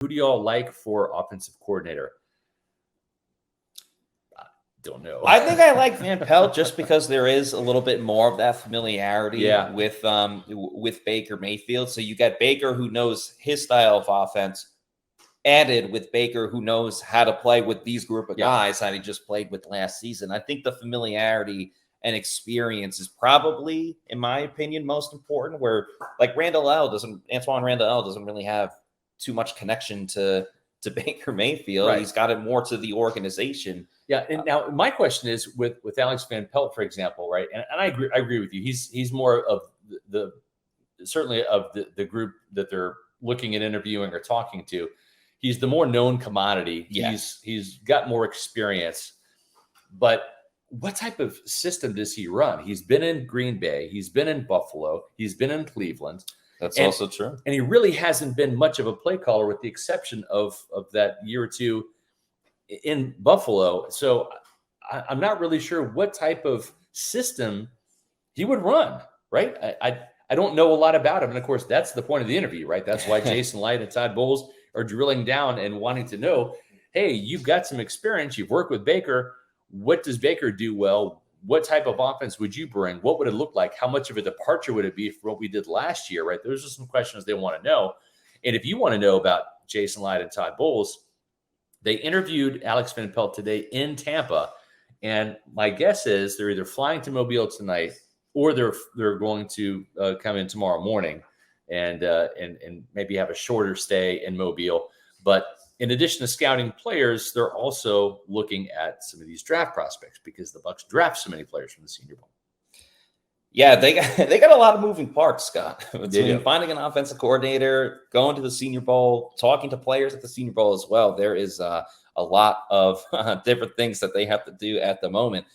Who do y'all like for offensive coordinator? I don't know. I think I like Van Pelt just because there is a little bit more of that familiarity with Baker Mayfield. So you got Baker, who knows his style of offense, added with Baker, who knows how to play with these group of guys that he just played with last season. I think the familiarity and experience is probably, in my opinion, most important, where like Antoine Randall doesn't really have too much connection to Baker Mayfield. Right. He's got it more to the organization. Yeah. And now my question is with Alex Van Pelt, for example, right? And I agree with you. He's more of certainly of the group that they're looking at interviewing or talking to. He's the more known commodity. Yeah. He's got more experience. But what type of system does he run? He's been in Green Bay. He's been in Buffalo. He's been in Cleveland. That's also true. And he really hasn't been much of a play caller with the exception of that year or two in Buffalo. So I'm not really sure what type of system he would run, right? I don't know a lot about him. And, of course, that's the point of the interview, right? That's why Jason Light and Todd Bowles are drilling down and wanting to know, hey, you've got some experience. You've worked with Baker. What does Baker do well? What type of offense would you bring? What would it look like? How much of a departure would it be from what we did last year, right? Those are some questions they want to know. And if you want to know about Jason Light and Todd Bowles, they interviewed Alex Van Pelt today in Tampa. And my guess is they're either flying to Mobile tonight or they're going to come in tomorrow morning and maybe have a shorter stay in Mobile. But in addition to scouting players, they're also looking at some of these draft prospects because the Bucs draft so many players from the Senior Bowl. Yeah, they got a lot of moving parts, Scott. Between finding an offensive coordinator, going to the Senior Bowl, talking to players at the Senior Bowl as well. There is a lot of different things that they have to do at the moment.